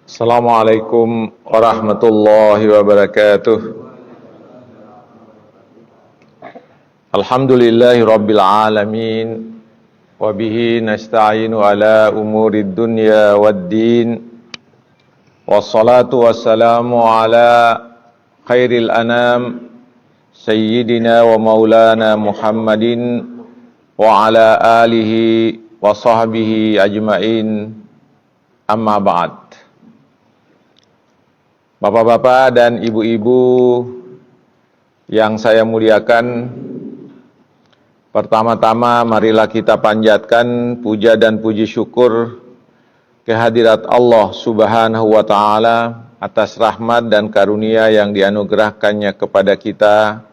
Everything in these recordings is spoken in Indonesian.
Assalamualaikum warahmatullahi wabarakatuh. Alhamdulillahi rabbil alamin. Wabihi nasta'inu ala umurid dunya waddin. Wassalatu wassalamu ala khairil anam Sayyidina wa maulana Muhammadin wa ala alihi wa sahbihi ajma'in. Amma ba'd. Bapak-bapak dan ibu-ibu yang saya muliakan, pertama-tama marilah kita panjatkan puja dan puji syukur kehadirat Allah Subhanahu wa Ta'ala atas rahmat dan karunia yang dianugerahkannya kepada kita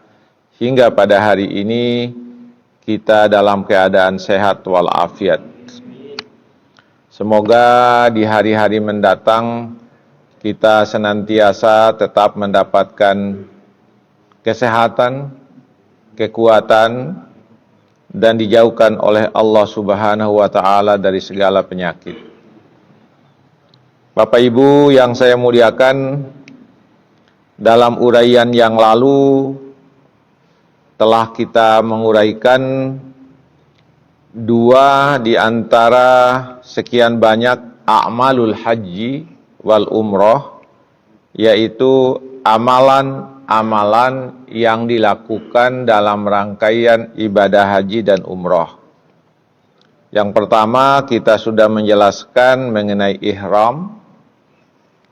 hingga pada hari ini kita dalam keadaan sehat walafiat. Semoga di hari-hari mendatang kita senantiasa tetap mendapatkan kesehatan, kekuatan, dan dijauhkan oleh Allah Subhanahu wa Ta'ala dari segala penyakit. Bapak Ibu yang saya muliakan, dalam uraian yang lalu telah kita menguraikan dua di antara sekian banyak a'malul haji wal umroh, yaitu amalan-amalan yang dilakukan dalam rangkaian ibadah haji dan umroh. Yang pertama kita sudah menjelaskan mengenai ihram,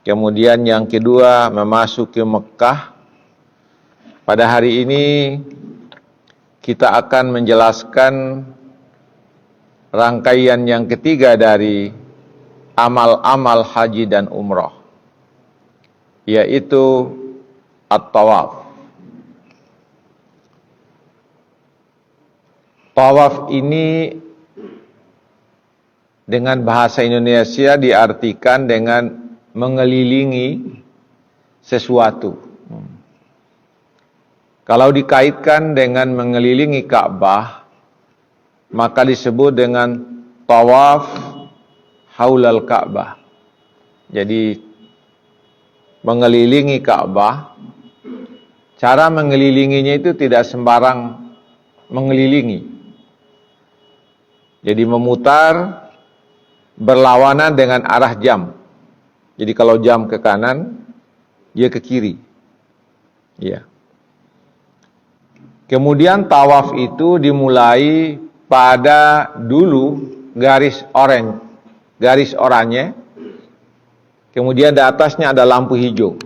kemudian yang kedua memasuki Mekah. Pada hari ini kita akan menjelaskan rangkaian yang ketiga dari amal-amal haji dan umroh, yaitu at-tawaf. Tawaf ini dengan bahasa Indonesia diartikan dengan mengelilingi sesuatu. Kalau dikaitkan dengan mengelilingi Ka'bah, maka disebut dengan tawaf haulal Ka'bah. Jadi mengelilingi Ka'bah, cara mengelilinginya itu tidak sembarang mengelilingi. Jadi memutar berlawanan dengan arah jam. Jadi kalau jam ke kanan, dia ke kiri. Ya. Kemudian tawaf itu dimulai pada dulu garis oranye, kemudian di atasnya ada lampu hijau.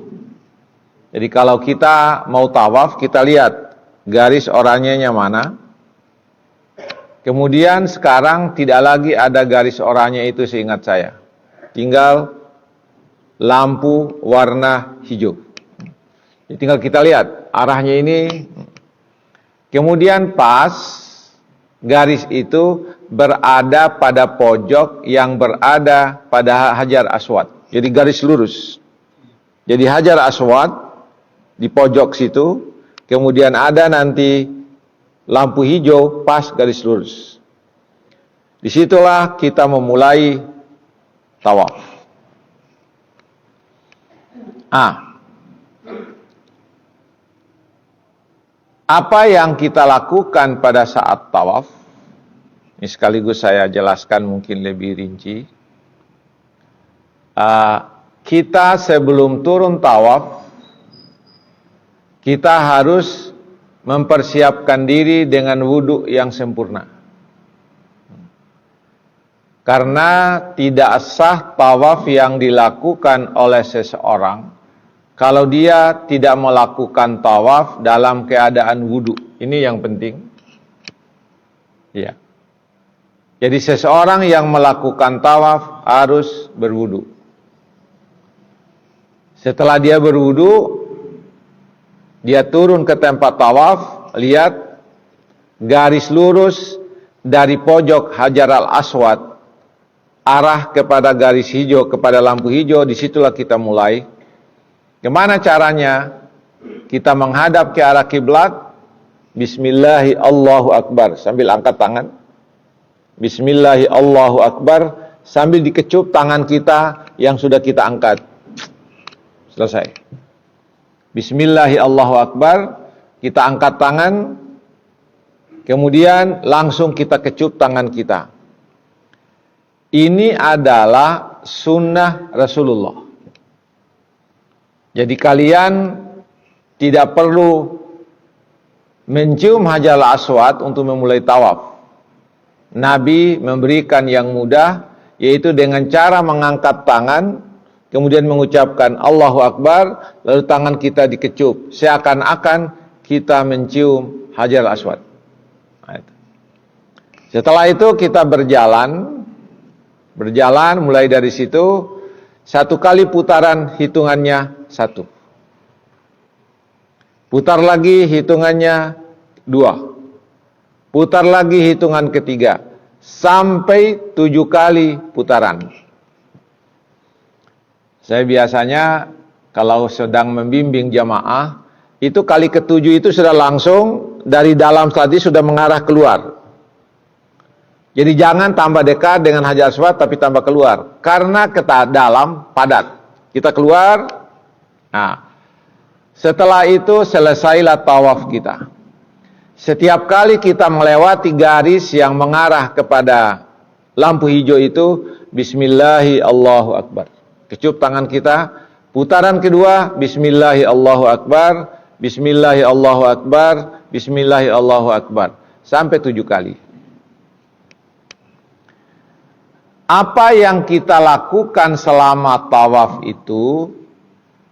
Jadi kalau kita mau tawaf, kita lihat garis oranyenya mana. Kemudian sekarang tidak lagi ada garis oranye itu seingat saya. Tinggal lampu warna hijau. Jadi tinggal kita lihat arahnya ini. Kemudian pas garis itu berada pada pojok yang berada pada Hajar Aswad. Jadi garis lurus. Jadi Hajar Aswad di pojok situ, kemudian ada nanti lampu hijau pas garis lurus. Disitulah kita memulai tawaf. Apa yang kita lakukan pada saat tawaf? Ini sekaligus saya jelaskan mungkin lebih rinci. Kita sebelum turun tawaf, kita harus mempersiapkan diri dengan wudhu yang sempurna. Karena tidak sah tawaf yang dilakukan oleh seseorang kalau dia tidak melakukan tawaf dalam keadaan wudhu. Ini yang penting. Ya. Jadi seseorang yang melakukan tawaf harus berwudu. Setelah dia berwudu, dia turun ke tempat tawaf, lihat garis lurus dari pojok Hajar al-Aswad arah kepada garis hijau, kepada lampu hijau. Disitulah kita mulai. Gimana caranya? Kita menghadap ke arah kiblat, Bismillahi Allahu Akbar, sambil angkat tangan. Bismillahi Allahu Akbar, sambil dikecup tangan kita yang sudah kita angkat. Selesai. Bismillahirrahmanirrahim, Allahu Akbar. Kita angkat tangan, kemudian langsung kita kecup tangan kita. Ini adalah sunnah Rasulullah. Jadi kalian tidak perlu mencium Hajar Aswad untuk memulai tawaf. Nabi memberikan yang mudah, yaitu dengan cara mengangkat tangan, kemudian mengucapkan Allahu Akbar, lalu tangan kita dikecup, seakan-akan kita mencium Hajar Aswad. Setelah itu kita berjalan mulai dari situ, 1 kali putaran hitungannya 1. Putar lagi hitungannya 2. Putar lagi hitungan ketiga. Sampai 7 kali putaran. Saya biasanya kalau sedang membimbing jamaah, itu kali ke-7 itu sudah langsung dari dalam tadi sudah mengarah keluar. Jadi jangan tambah dekat dengan Hajar Aswad tapi tambah keluar. Karena ke dalam padat. Kita keluar. Nah, setelah itu selesailah tawaf kita. Setiap kali kita melewati garis yang mengarah kepada lampu hijau itu, Bismillahirrahmanirrahim, Allahu Akbar. Kecup tangan kita. Putaran kedua, Bismillahirrahmanirrahim, Allahu Akbar. Bismillahirrahmanirrahim, Allahu Akbar. Bismillahirrahmanirrahim, Allahu Akbar. Sampai 7 kali. Apa yang kita lakukan selama tawaf itu,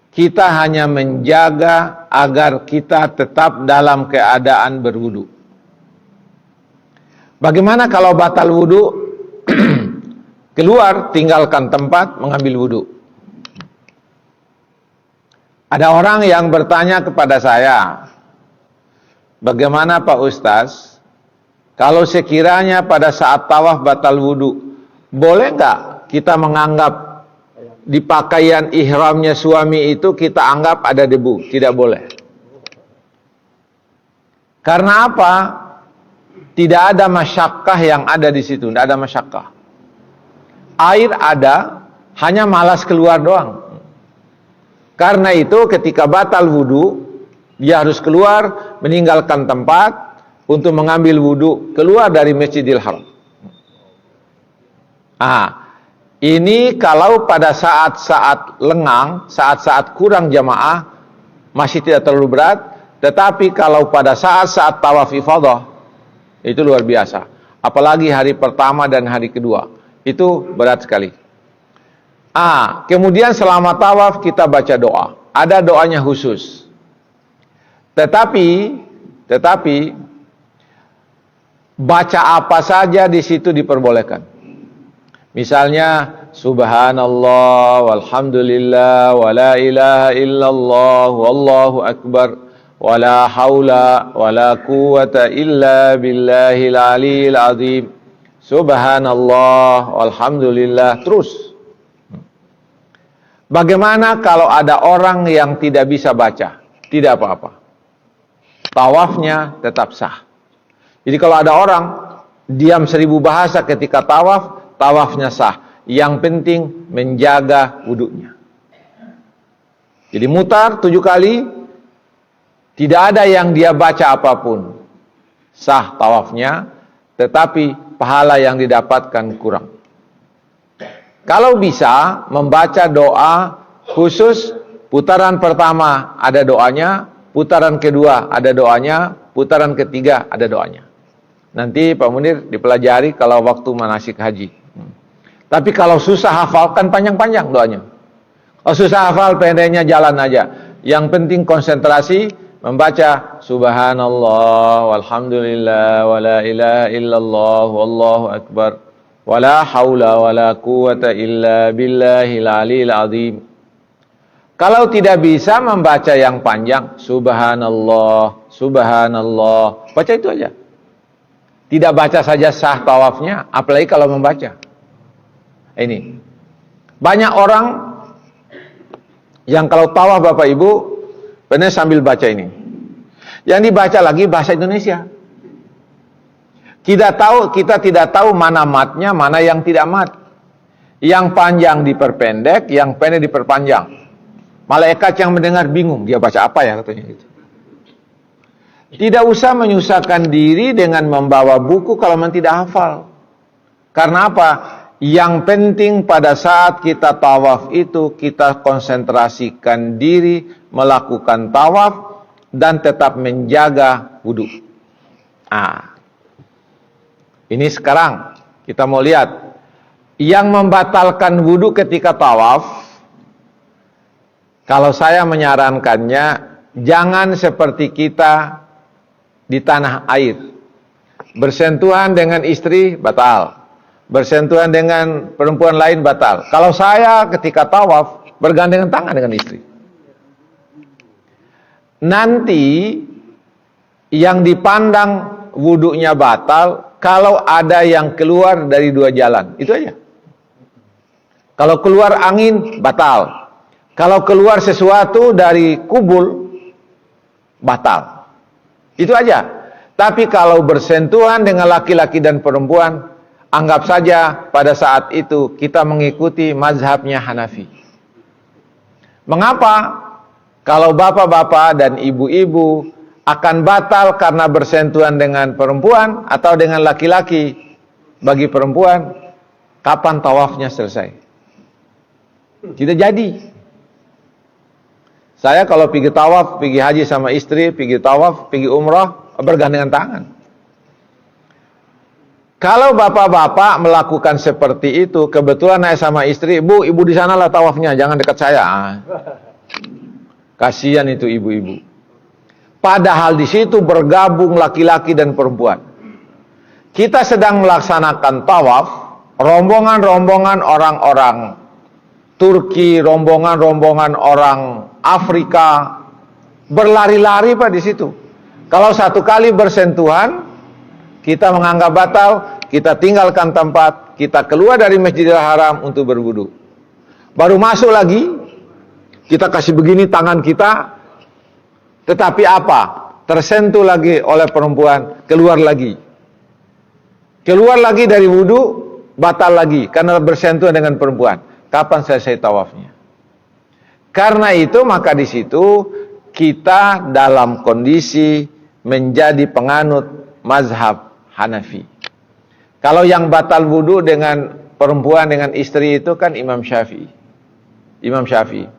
kita hanya menjaga agar kita tetap dalam keadaan berwudu. Bagaimana kalau batal wudu? Keluar, tinggalkan tempat, mengambil wudu. Ada orang yang bertanya kepada saya, bagaimana Pak Ustaz, kalau sekiranya pada saat tawaf batal wudu, boleh nggak kita menganggap di pakaian ihramnya suami itu kita anggap ada debu? Tidak boleh. Karena apa? Tidak ada masyakkah yang ada di situ, tidak ada masyakkah. Air ada, hanya malas keluar doang. Karena itu ketika batal wudu, dia harus keluar, meninggalkan tempat untuk mengambil wudu, keluar dari Masjidil Haram. Ini kalau pada saat-saat lengang, saat-saat kurang jamaah, masih tidak terlalu berat. Tetapi kalau pada saat-saat tawaf ifadah, itu luar biasa. Apalagi hari pertama dan hari kedua, itu berat sekali. Kemudian selama tawaf kita baca doa. Ada doanya khusus. Tetapi baca apa saja di situ diperbolehkan. Misalnya subhanallah walhamdulillah wala ilaha illallah wallahu akbar wala haula wala quwata illa billahil aliyil azim. Subhanallah walhamdulillah, terus. Bagaimana kalau ada orang yang tidak bisa baca? Tidak apa-apa. Tawafnya tetap sah. Jadi kalau ada orang diam 1000 bahasa ketika tawaf, tawafnya sah. Yang penting menjaga wudunya. Jadi mutar 7 kali, tidak ada yang dia baca apapun. Sah tawafnya, tetapi pahala yang didapatkan kurang. Kalau bisa membaca doa khusus, putaran pertama ada doanya, putaran kedua ada doanya, putaran ketiga ada doanya. Nanti Pak Munir dipelajari kalau waktu manasik haji. Tapi kalau susah hafal kan panjang-panjang doanya. Kalau susah hafal pendeknya jalan aja. Yang penting konsentrasi membaca subhanallah walhamdulillah wala ilaha illallah wallahu akbar wala haula wala quwata illa billahil aliyil azim. Kalau tidak bisa membaca yang panjang, subhanallah, subhanallah, baca itu aja. Tidak baca saja sah tawafnya, apalagi kalau membaca. Ini banyak orang yang kalau tawaf Bapak Ibu benar sambil baca ini. Yang dibaca lagi bahasa Indonesia. Kita tidak tahu mana matnya, mana yang tidak mat. Yang panjang diperpendek, yang pendek diperpanjang. Malaikat yang mendengar bingung, dia baca apa ya katanya gitu. Tidak usah menyusahkan diri dengan membawa buku kalau memang tidak hafal. Karena apa? Yang penting pada saat kita tawaf itu, kita konsentrasikan diri melakukan tawaf dan tetap menjaga wudhu. Ini sekarang kita mau lihat yang membatalkan wudhu ketika tawaf. Kalau saya menyarankannya, jangan seperti kita di tanah air. Bersentuhan dengan istri batal, bersentuhan dengan perempuan lain batal. Kalau saya ketika tawaf bergandengan tangan dengan istri, nanti yang dipandang wudhunya batal kalau ada yang keluar dari dua jalan. Itu aja. Kalau keluar angin batal. Kalau keluar sesuatu dari kubul batal. Itu aja. Tapi kalau bersentuhan dengan laki-laki dan perempuan, anggap saja pada saat itu kita mengikuti mazhabnya Hanafi. Mengapa? Kalau bapak-bapak dan ibu-ibu akan batal karena bersentuhan dengan perempuan atau dengan laki-laki, bagi perempuan, kapan tawafnya selesai? Tidak jadi. Saya kalau pergi tawaf, pergi haji sama istri, pergi tawaf, pergi umrah, bergandengan tangan. Kalau bapak-bapak melakukan seperti itu, kebetulan saya sama istri, Bu, ibu di sanalah tawafnya, jangan dekat saya. Kasihan itu ibu-ibu. Padahal di situ bergabung laki-laki dan perempuan. Kita sedang melaksanakan tawaf, rombongan-rombongan orang-orang Turki, rombongan-rombongan orang Afrika berlari-lari Pak di situ. Kalau satu kali bersentuhan, kita menganggap batal, kita tinggalkan tempat, kita keluar dari Masjidil Haram untuk berwudu. Baru masuk lagi, kita kasih begini tangan kita, tetapi apa? Tersentuh lagi oleh perempuan, keluar lagi. Keluar lagi dari wudu, batal lagi karena bersentuhan dengan perempuan. Kapan selesai tawafnya? Karena itu maka di situ kita dalam kondisi menjadi penganut mazhab Hanafi. Kalau yang batal wudu dengan perempuan dengan istri itu kan Imam Syafi'i. Imam Syafi'i.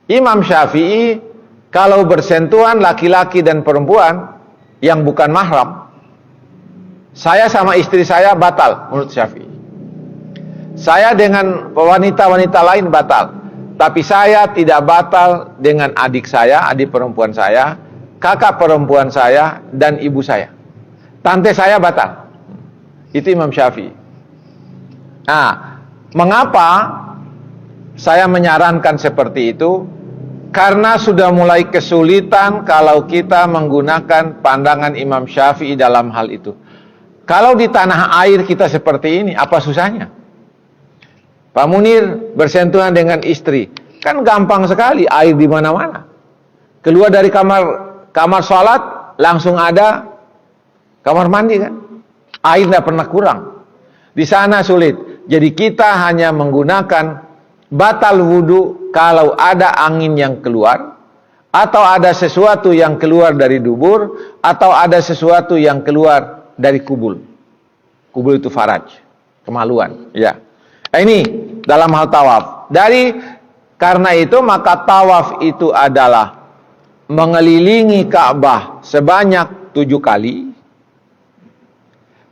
Imam Syafi'i kalau bersentuhan laki-laki dan perempuan yang bukan mahram, saya sama istri saya batal menurut Syafi'i. Saya dengan wanita-wanita lain batal. Tapi saya tidak batal dengan adik saya, adik perempuan saya, kakak perempuan saya, dan ibu saya. Tante saya batal. Itu Imam Syafi'i. Nah, mengapa saya menyarankan seperti itu? Karena sudah mulai kesulitan kalau kita menggunakan pandangan Imam Syafi'i dalam hal itu. Kalau di tanah air kita seperti ini, apa susahnya? Pak Munir bersentuhan dengan istri, kan gampang sekali, air di mana-mana. Keluar dari kamar sholat, langsung ada kamar mandi kan? Air tidak pernah kurang. Di sana sulit. Jadi kita hanya menggunakan batal wudu kalau ada angin yang keluar, atau ada sesuatu yang keluar dari dubur, atau ada sesuatu yang keluar dari kubul. Kubul itu faraj, kemaluan. Ya. Ini dalam hal tawaf. Karena itu maka tawaf itu adalah mengelilingi Ka'bah sebanyak 7 kali.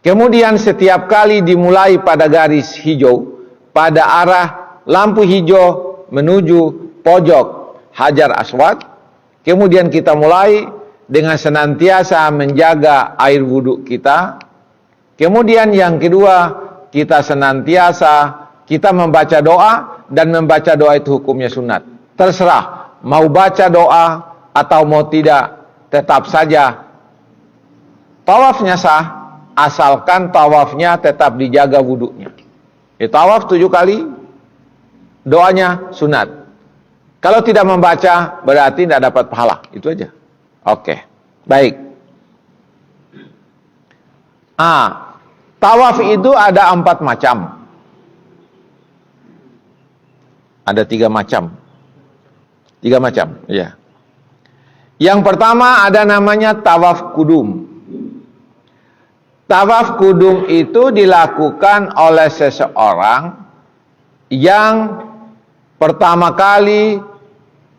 Kemudian setiap kali dimulai pada garis hijau, pada arah lampu hijau menuju pojok Hajar Aswad. Kemudian kita mulai dengan senantiasa menjaga air wudhu kita. Kemudian yang kedua, kita senantiasa kita membaca doa, dan membaca doa itu hukumnya sunat. Terserah, mau baca doa atau mau tidak, tetap saja tawafnya sah, asalkan tawafnya tetap dijaga wudhunya. Tawaf 7 kali, doanya sunat. Kalau tidak membaca, berarti tidak dapat pahala. Itu aja. Oke, baik. Tawaf itu ada 4 macam. Ada 3 macam. 3 macam, ya. Yang pertama ada namanya tawaf kudum. Tawaf kudum itu dilakukan oleh seseorang yang pertama kali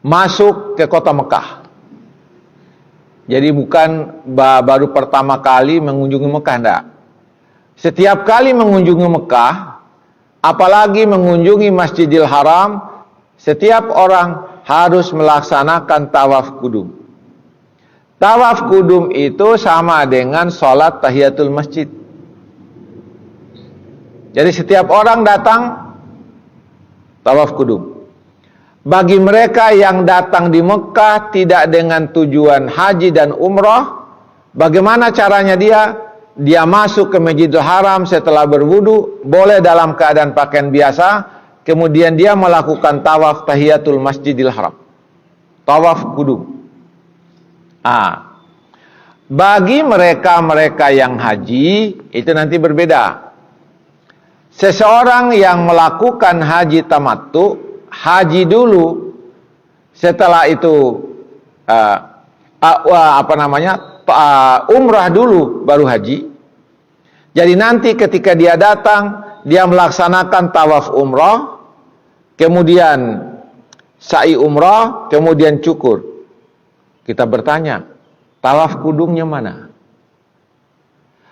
masuk ke kota Mekah. Jadi bukan baru pertama kali mengunjungi Mekah, enggak. Setiap kali mengunjungi Mekah, apalagi mengunjungi Masjidil Haram, setiap orang harus melaksanakan tawaf kudum. Tawaf kudum itu sama dengan sholat tahiyatul masjid. Jadi setiap orang datang tawaf kudum. Bagi mereka yang datang di Mekah tidak dengan tujuan haji dan umrah, bagaimana caranya dia? Dia masuk ke Masjidil Haram setelah berwudu, boleh dalam keadaan pakaian biasa, kemudian dia melakukan tawaf tahiyatul Masjidil Haram. Tawaf kudum. Bagi mereka-mereka yang haji, itu nanti berbeda. Seseorang yang melakukan haji tamattu, haji dulu, setelah itu umrah dulu baru haji. Jadi nanti ketika dia datang, dia melaksanakan tawaf umrah, kemudian sa'i umrah, kemudian cukur. Kita bertanya, tawaf kudumnya mana?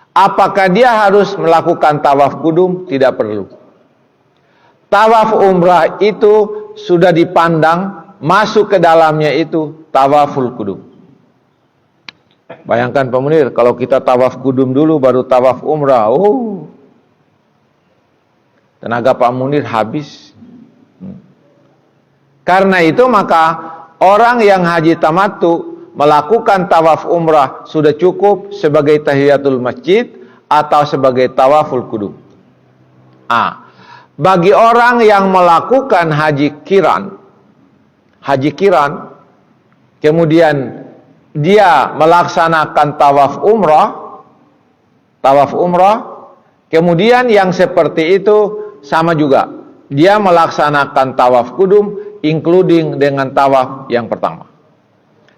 Apakah dia harus melakukan tawaf kudum? Tidak perlu. Tawaf umrah itu sudah dipandang, masuk ke dalamnya itu tawaful kudum. Bayangkan Pak Munir, kalau kita tawaf kudum dulu baru tawaf umrah, tenaga Pak Munir habis. Karena itu maka orang yang haji tamattu melakukan tawaf umrah sudah cukup sebagai tahiyatul masjid atau sebagai tawaful kudum. Bagi orang yang melakukan haji kiran, kemudian dia melaksanakan tawaf umrah, kemudian yang seperti itu sama juga, dia melaksanakan tawaf kudum, including dengan tawaf yang pertama.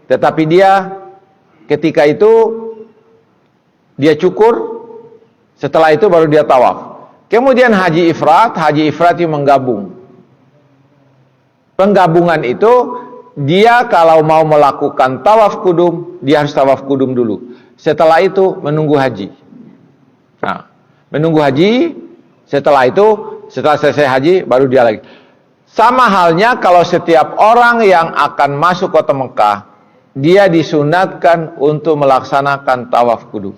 Tetapi dia ketika itu dia cukur, setelah itu baru dia tawaf. Kemudian haji ifrat itu menggabung. Penggabungan itu dia kalau mau melakukan tawaf kudum, dia harus tawaf kudum dulu. Setelah itu menunggu haji. Menunggu haji, setelah selesai haji baru dia lagi. Sama halnya kalau setiap orang yang akan masuk kota Mekah, dia disunatkan untuk melaksanakan tawaf kudum.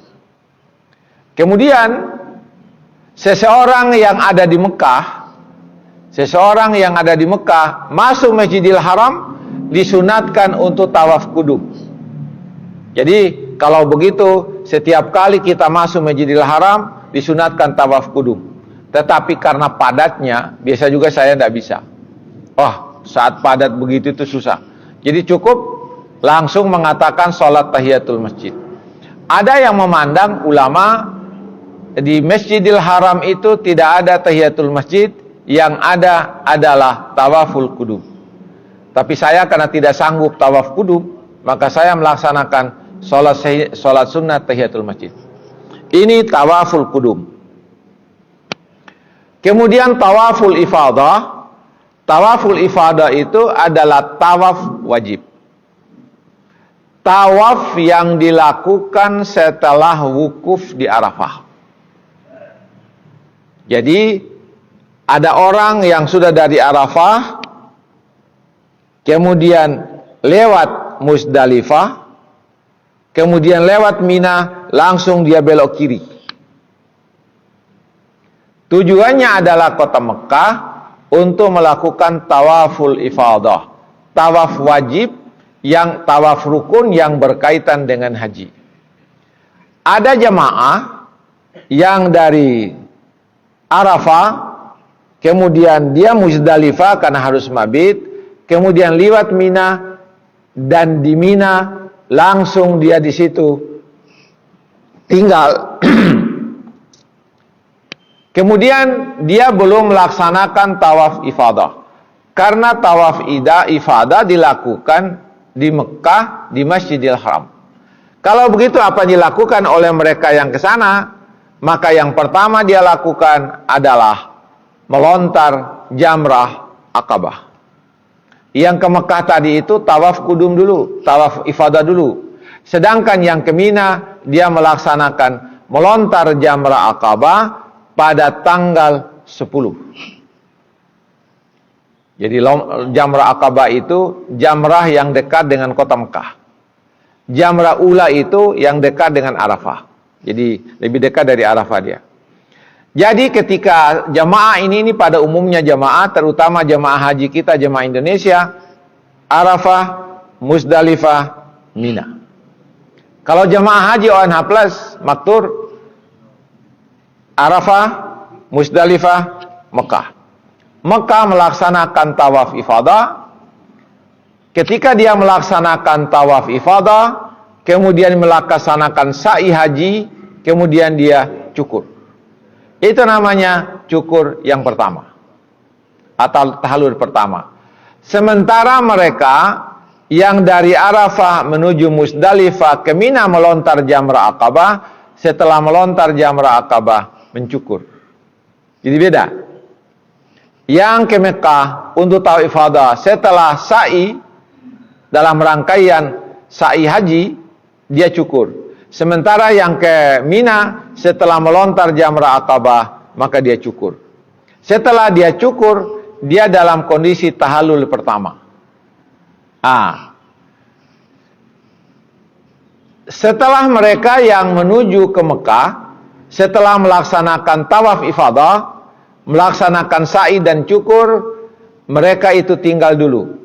Kemudian seseorang yang ada di Mekah masuk Masjidil Haram disunatkan untuk tawaf kudum. Jadi kalau begitu setiap kali kita masuk Masjidil Haram disunatkan tawaf kudum. Tetapi karena padatnya, biasa juga saya tidak bisa. Saat padat begitu itu susah. Jadi cukup langsung mengatakan sholat tahiyatul masjid. Ada yang memandang ulama di Masjidil Haram itu tidak ada tahiyatul masjid, yang ada adalah tawaful kudum. Tapi saya karena tidak sanggup tawaf kudum, maka saya melaksanakan sholat sunnah tahiyatul masjid. Ini tawaful kudum. Kemudian tawaful ifadah. Tawaful ifadah itu adalah tawaf wajib. Tawaf yang dilakukan setelah wukuf di Arafah. Jadi ada orang yang sudah dari Arafah, kemudian lewat Musdalifah, kemudian lewat Mina, langsung dia belok kiri. Tujuannya adalah kota Mekah untuk melakukan tawaful ifadah, tawaf wajib, yang tawaf rukun yang berkaitan dengan haji. Ada jamaah yang dari Arafah, kemudian dia Musdalifah karena harus mabit, kemudian lewat Mina, dan di Mina langsung dia di situ tinggal. Kemudian dia belum melaksanakan tawaf ifadah Karena tawaf ifadah dilakukan di Mekah, di Masjidil Haram. Kalau begitu apa yang dilakukan oleh mereka yang ke sana? Maka yang pertama dia lakukan adalah melontar jamrah Aqabah. Yang ke Mekah tadi itu tawaf kudum dulu, tawaf ifadah dulu. Sedangkan yang ke Mina dia melaksanakan melontar jamrah Aqabah pada tanggal 10. Jadi jamrah Aqabah itu jamrah yang dekat dengan kota Mekah. Jamrah Ula itu yang dekat dengan Arafah. Jadi lebih dekat dari Arafah dia. Jadi ketika jamaah ini pada umumnya jamaah, terutama jamaah haji kita, jamaah Indonesia, Arafah, Musdalifah, Mina. Kalau jamaah haji ONH Plus, Maktur, Arafah, Musdalifah, Mekah. Mekah melaksanakan tawaf ifadah. Ketika dia melaksanakan tawaf ifadah, kemudian melaksanakan sa'i haji, kemudian dia cukur. Itu namanya cukur yang pertama, atau tahallul pertama. Sementara mereka yang dari Arafah menuju Musdalifah ke Mina melontar jamrah Aqabah, setelah melontar jamrah Aqabah mencukur. Jadi beda. Yang ke Mekah untuk tawaf ifadah setelah sa'i, dalam rangkaian sa'i haji dia cukur. Sementara yang ke Mina setelah melontar jamrah Aqabah maka dia cukur. Setelah dia cukur, dia dalam kondisi tahallul pertama. Setelah mereka yang menuju ke Mekah setelah melaksanakan tawaf ifadah, melaksanakan sa'i dan cukur, mereka itu tinggal dulu.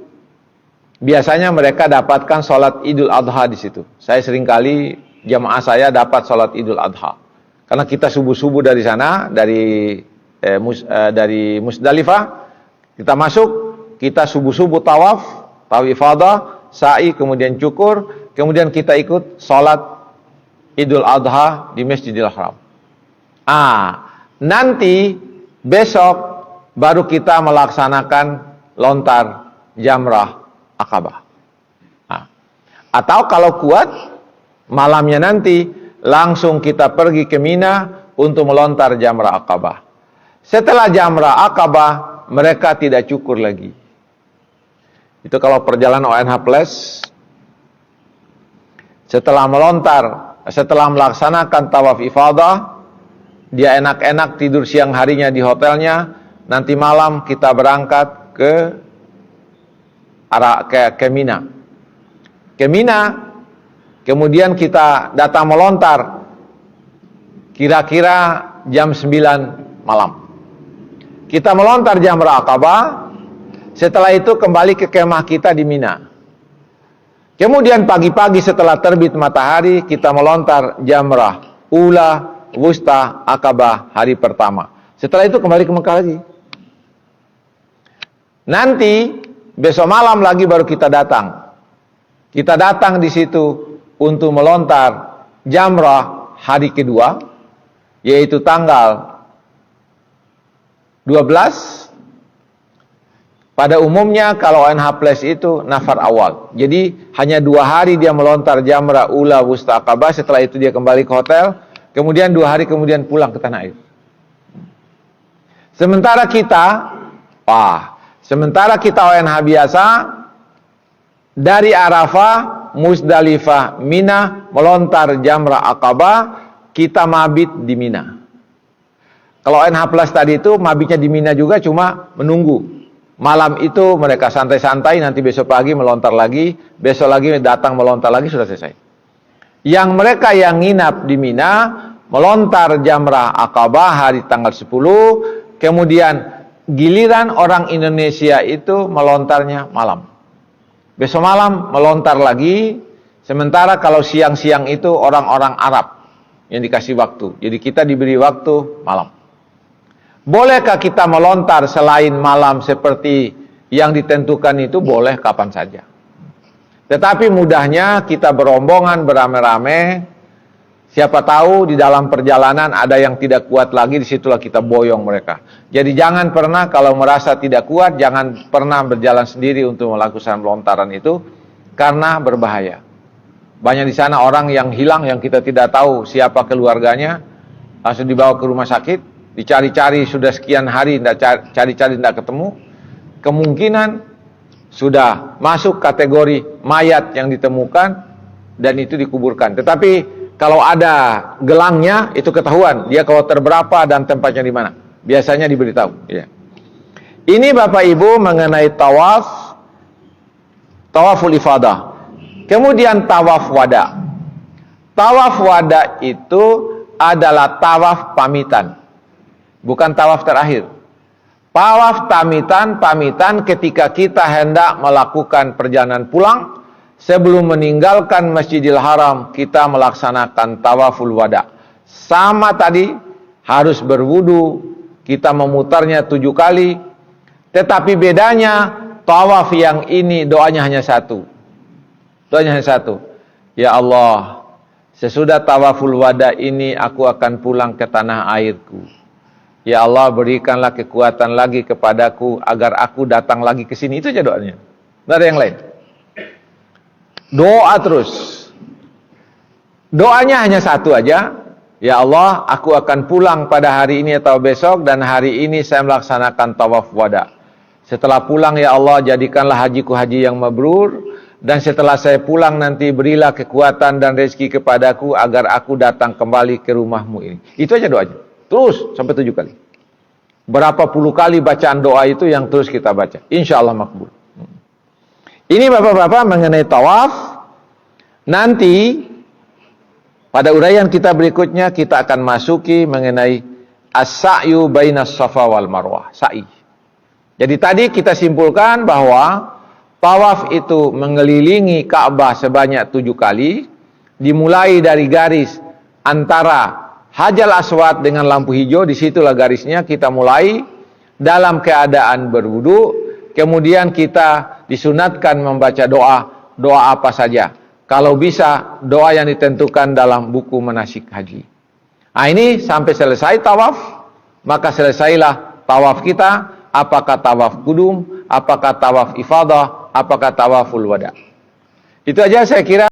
Biasanya mereka dapatkan sholat Idul Adha di situ. Saya seringkali jamaah saya dapat sholat Idul Adha. Karena kita subuh-subuh dari sana, dari Musdalifah, kita masuk, kita subuh-subuh tawaf ifadah, sa'i, kemudian cukur, kemudian kita ikut sholat Idul Adha di Masjidil Haram. Nanti besok baru kita melaksanakan lontar jamrah Aqabah. Atau kalau kuat, malamnya nanti langsung kita pergi ke Mina untuk melontar jamrah Aqabah. Setelah jamrah Aqabah, mereka tidak cukur lagi. Itu kalau perjalanan ONH Plus. Setelah melaksanakan tawaf ifadah, dia enak-enak tidur siang harinya di hotelnya. Nanti malam kita berangkat ke Mina. Ke Mina, kemudian kita datang melontar kira-kira jam 9 malam. Kita melontar jamrah Aqabah. Setelah itu kembali ke kemah kita di Mina. Kemudian pagi-pagi setelah terbit matahari kita melontar jamrah Ula, Wusta, Aqabah hari pertama. Setelah itu kembali ke Mekah lagi. Nanti besok malam lagi baru kita datang. Kita datang di situ untuk melontar jamrah hari kedua, yaitu tanggal 12. Pada umumnya kalau ONH Plus itu nafar awal. Jadi hanya 2 hari dia melontar jamrah Ula, Wusta, Aqabah. Setelah itu dia kembali ke hotel. Kemudian 2 hari kemudian pulang ke tanah air. Sementara kita ONH biasa dari Arafah, Musdalifah, Mina melontar jamrah Aqabah, kita mabit di Mina. Kalau ONH Plus tadi itu mabitnya di Mina juga, cuma menunggu. Malam itu mereka santai-santai, nanti besok pagi melontar lagi, besok lagi datang melontar lagi, sudah selesai. Yang mereka yang nginap di Mina melontar jamrah Aqabah hari tanggal 10, kemudian giliran orang Indonesia itu melontarnya malam. Besok malam melontar lagi, sementara kalau siang-siang itu orang-orang Arab yang dikasih waktu. Jadi kita diberi waktu malam. Bolehkah kita melontar selain malam seperti yang ditentukan itu? Boleh kapan saja. Tetapi mudahnya kita berombongan beramai-ramai, Siapa tahu di dalam perjalanan ada yang tidak kuat lagi, disitulah kita boyong mereka. Jadi jangan pernah kalau merasa tidak kuat, jangan pernah berjalan sendiri untuk melakukan lontaran itu, karena berbahaya. Banyak di sana orang yang hilang, yang kita tidak tahu siapa keluarganya, langsung dibawa ke rumah sakit, dicari-cari sudah sekian hari, cari-cari tidak ketemu, kemungkinan sudah masuk kategori mayat yang ditemukan, dan itu dikuburkan. Tetapi kalau ada gelangnya, itu ketahuan dia kloter berapa dan tempatnya di mana. Biasanya diberitahu. Ya. Ini Bapak Ibu mengenai tawaful ifadah. Kemudian tawaf wada. Tawaf wada itu adalah tawaf pamitan, bukan tawaf terakhir. Tawaf pamitan ketika kita hendak melakukan perjalanan pulang. Sebelum meninggalkan Masjidil Haram, kita melaksanakan tawaful wada. Sama tadi, harus berwudu, kita memutarnya 7 kali. Tetapi bedanya, tawaf yang ini doanya hanya satu. Doanya hanya satu. Ya Allah, sesudah tawaful wada ini aku akan pulang ke tanah airku. Ya Allah, berikanlah kekuatan lagi kepadaku agar aku datang lagi ke sini. Itu aja doanya. Tidak ada yang lain. Doa terus. Doanya hanya satu aja. Ya Allah, aku akan pulang pada hari ini atau besok, dan hari ini saya melaksanakan tawaf wada. Setelah pulang, ya Allah, jadikanlah hajiku haji yang mabrur, dan setelah saya pulang nanti berilah kekuatan dan rezeki kepadaku agar aku datang kembali ke rumahmu ini. Itu aja doanya. Terus sampai 7 kali. Berapa puluh kali bacaan doa itu yang terus kita baca. Insya Allah makbul. Ini Bapak-bapak mengenai tawaf. Nanti pada uraian kita berikutnya kita akan masuki mengenai as-sa'yu bainas safa wal marwah, sa'i. Jadi tadi kita simpulkan bahwa tawaf itu mengelilingi Ka'bah sebanyak 7 kali, dimulai dari garis antara Hajar Aswad dengan lampu hijau. Disitulah garisnya kita mulai dalam keadaan berwudu. Kemudian kita disunatkan membaca doa apa saja. Kalau bisa, doa yang ditentukan dalam buku manasik haji. Nah ini sampai selesai tawaf, maka selesailah tawaf kita. Apakah tawaf kudum, apakah tawaf ifadah, apakah tawaful wada. Itu aja saya kira.